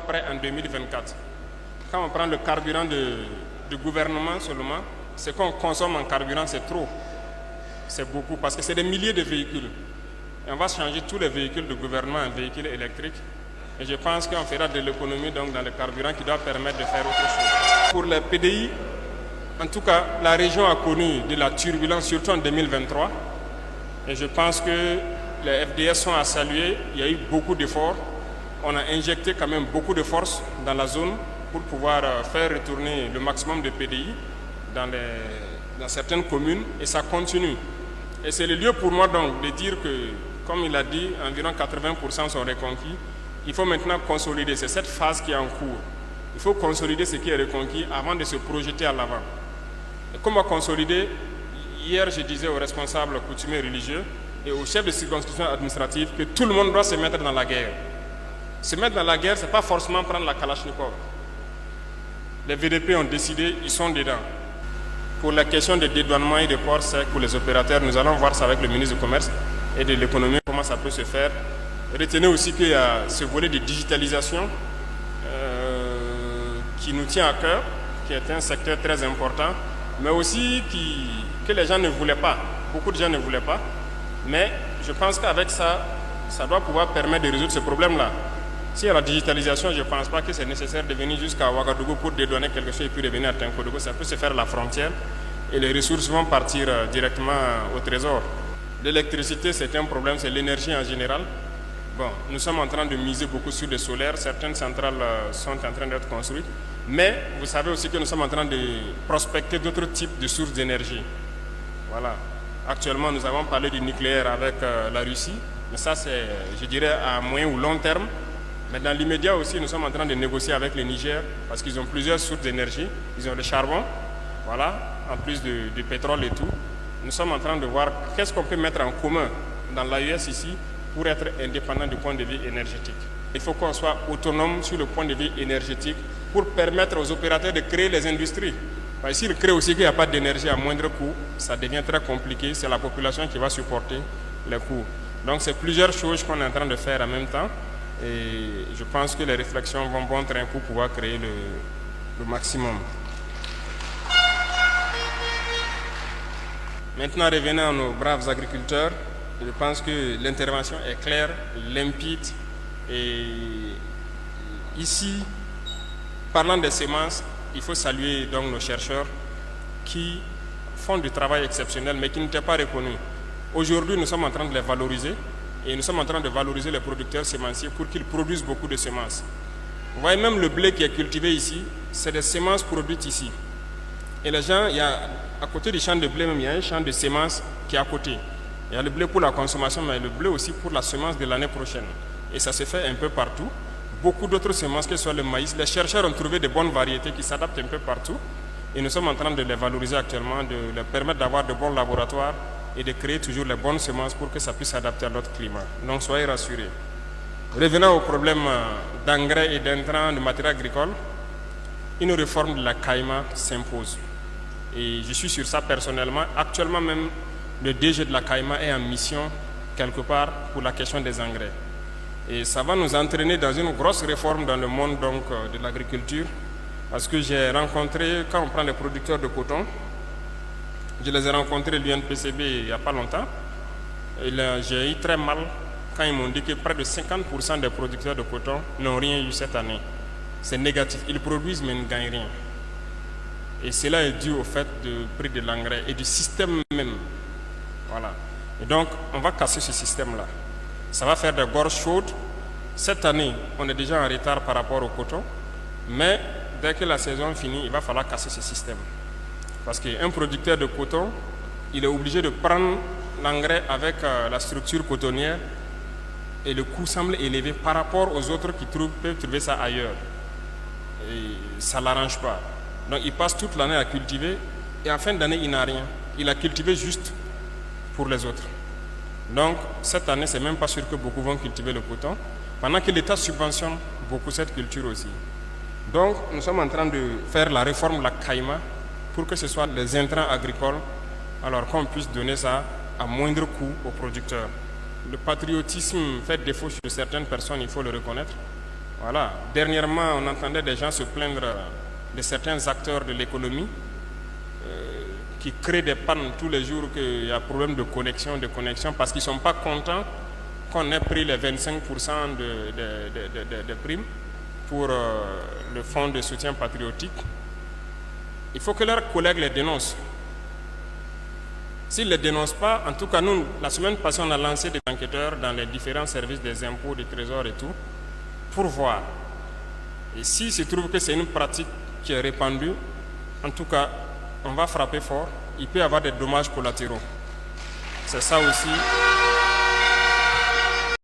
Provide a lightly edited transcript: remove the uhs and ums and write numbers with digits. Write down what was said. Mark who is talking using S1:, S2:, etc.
S1: Après, en 2024, quand on prend le carburant du gouvernement seulement, ce qu'on consomme en carburant, c'est trop. C'est beaucoup, parce que c'est des milliers de véhicules. Et on va changer tous les véhicules du gouvernement en véhicules électriques. Et je pense qu'on fera de l'économie donc dans le carburant qui doit permettre de faire autre chose. Pour les PDI, en tout cas, la région a connu de la turbulence, surtout en 2023. Et je pense que les FDS sont à saluer. Il y a eu beaucoup d'efforts. On a injecté quand même beaucoup de force dans la zone pour pouvoir faire retourner le maximum de PDI dans certaines communes. Et ça continue. Et c'est le lieu pour moi donc de dire que, comme il a dit, environ 80% sont reconquis. Il faut maintenant consolider. C'est cette phase qui est en cours. Il faut consolider ce qui est reconquis avant de se projeter à l'avant. Et comment consolider? Hier, je disais aux responsables coutumiers religieux et aux chefs de circonscription administrative que tout le monde doit se mettre dans la guerre. Se mettre dans la guerre, ce n'est pas forcément prendre la Kalachnikov. Les VDP ont décidé, ils sont dedans. Pour la question de dédouanement et de port sec pour les opérateurs, nous allons voir ça avec le ministre du Commerce et de l'économie, comment ça peut se faire. Retenez aussi qu'il y a ce volet de digitalisation qui nous tient à cœur, qui est un secteur très important, mais aussi que les gens ne voulaient pas. Beaucoup de gens ne voulaient pas. Mais je pense qu'avec ça, ça doit pouvoir permettre de résoudre ce problème-là. S'il y a la digitalisation, je ne pense pas que c'est nécessaire de venir jusqu'à Ouagadougou pour dédouaner quelque chose et puis revenir à Tinkodougou. Ça peut se faire à la frontière et les ressources vont partir directement au trésor. L'électricité, c'est un problème, c'est l'énergie en général. Bon, nous sommes en train de miser beaucoup sur le solaire. Certaines centrales sont en train d'être construites. Mais vous savez aussi que nous sommes en train de prospecter d'autres types de sources d'énergie. Voilà. Actuellement, nous avons parlé du nucléaire avec la Russie. Mais ça, c'est, je dirais, à moyen ou long terme. Mais dans l'immédiat aussi, nous sommes en train de négocier avec le Niger parce qu'ils ont plusieurs sources d'énergie. Ils ont le charbon, voilà, en plus du pétrole et tout. Nous sommes en train de voir qu'est-ce qu'on peut mettre en commun dans l'AES ici pour être indépendant du point de vue énergétique. Il faut qu'on soit autonome sur le point de vue énergétique pour permettre aux opérateurs de créer les industries. S'ils créent aussi qu'il n'y a pas d'énergie à moindre coût, ça devient très compliqué. C'est la population qui va supporter les coûts. Donc c'est plusieurs choses qu'on est en train de faire en même temps. Et je pense que les réflexions vont bon train pour pouvoir créer le maximum. Maintenant, revenons à nos braves agriculteurs. Je pense que l'intervention est claire, limpide. Et ici, parlant des semences, il faut saluer donc nos chercheurs qui font du travail exceptionnel mais qui n'étaient pas reconnus. Aujourd'hui, nous sommes en train de les valoriser. Et nous sommes en train de valoriser les producteurs sémenciers pour qu'ils produisent beaucoup de semences. Vous voyez, même le blé qui est cultivé ici, c'est des semences produites ici. Et les gens, à côté du champ de blé, même, il y a un champ de semences qui est à côté. Il y a le blé pour la consommation, mais le blé aussi pour la semence de l'année prochaine. Et ça se fait un peu partout. Beaucoup d'autres semences, que ce soit le maïs, les chercheurs ont trouvé de bonnes variétés qui s'adaptent un peu partout. Et nous sommes en train de les valoriser actuellement, de leur permettre d'avoir de bons laboratoires et de créer toujours les bonnes semences pour que ça puisse s'adapter à notre climat. Donc soyez rassurés. Revenons au problème d'engrais et d'intrants de matériel agricole. Une réforme de la CAIMA s'impose. Et je suis sur ça personnellement. Actuellement même, le DG de la CAIMA est en mission quelque part pour la question des engrais. Et ça va nous entraîner dans une grosse réforme dans le monde donc, de l'agriculture. Parce que j'ai rencontré, quand on prend les producteurs de coton, je les ai rencontrés l'UNPCB il n'y a pas longtemps. J'ai eu très mal quand ils m'ont dit que près de 50% des producteurs de coton n'ont rien eu cette année. C'est négatif. Ils produisent mais ne gagnent rien. Et cela est dû au fait du prix de l'engrais et du système même. Voilà. Et donc, on va casser ce système-là. Ça va faire des gorges chaudes. Cette année, on est déjà en retard par rapport au coton. Mais dès que la saison finit, il va falloir casser ce système. Parce qu'un producteur de coton, il est obligé de prendre l'engrais avec la structure cotonnière et le coût semble élevé par rapport aux autres qui peuvent trouver ça ailleurs. Et ça ne l'arrange pas. Donc il passe toute l'année à cultiver et en fin d'année, il n'a rien. Il a cultivé juste pour les autres. Donc cette année, ce n'est même pas sûr que beaucoup vont cultiver le coton, pendant que l'État subventionne beaucoup cette culture aussi. Donc nous sommes en train de faire la réforme de la CAIMA pour que ce soit les intrants agricoles, alors qu'on puisse donner ça à moindre coût aux producteurs. Le patriotisme fait défaut sur certaines personnes, il faut le reconnaître. Voilà. Dernièrement, on entendait des gens se plaindre de certains acteurs de l'économie qui créent des pannes tous les jours, qu'il y a problème de connexion, parce qu'ils ne sont pas contents qu'on ait pris les 25% de primes pour le fonds de soutien patriotique. Il faut que leurs collègues les dénoncent. S'ils ne les dénoncent pas, en tout cas nous, la semaine passée, on a lancé des enquêteurs dans les différents services des impôts, des trésors et tout, pour voir. Et s'il se trouve que c'est une pratique qui est répandue, en tout cas, on va frapper fort. Il peut y avoir des dommages collatéraux. C'est ça aussi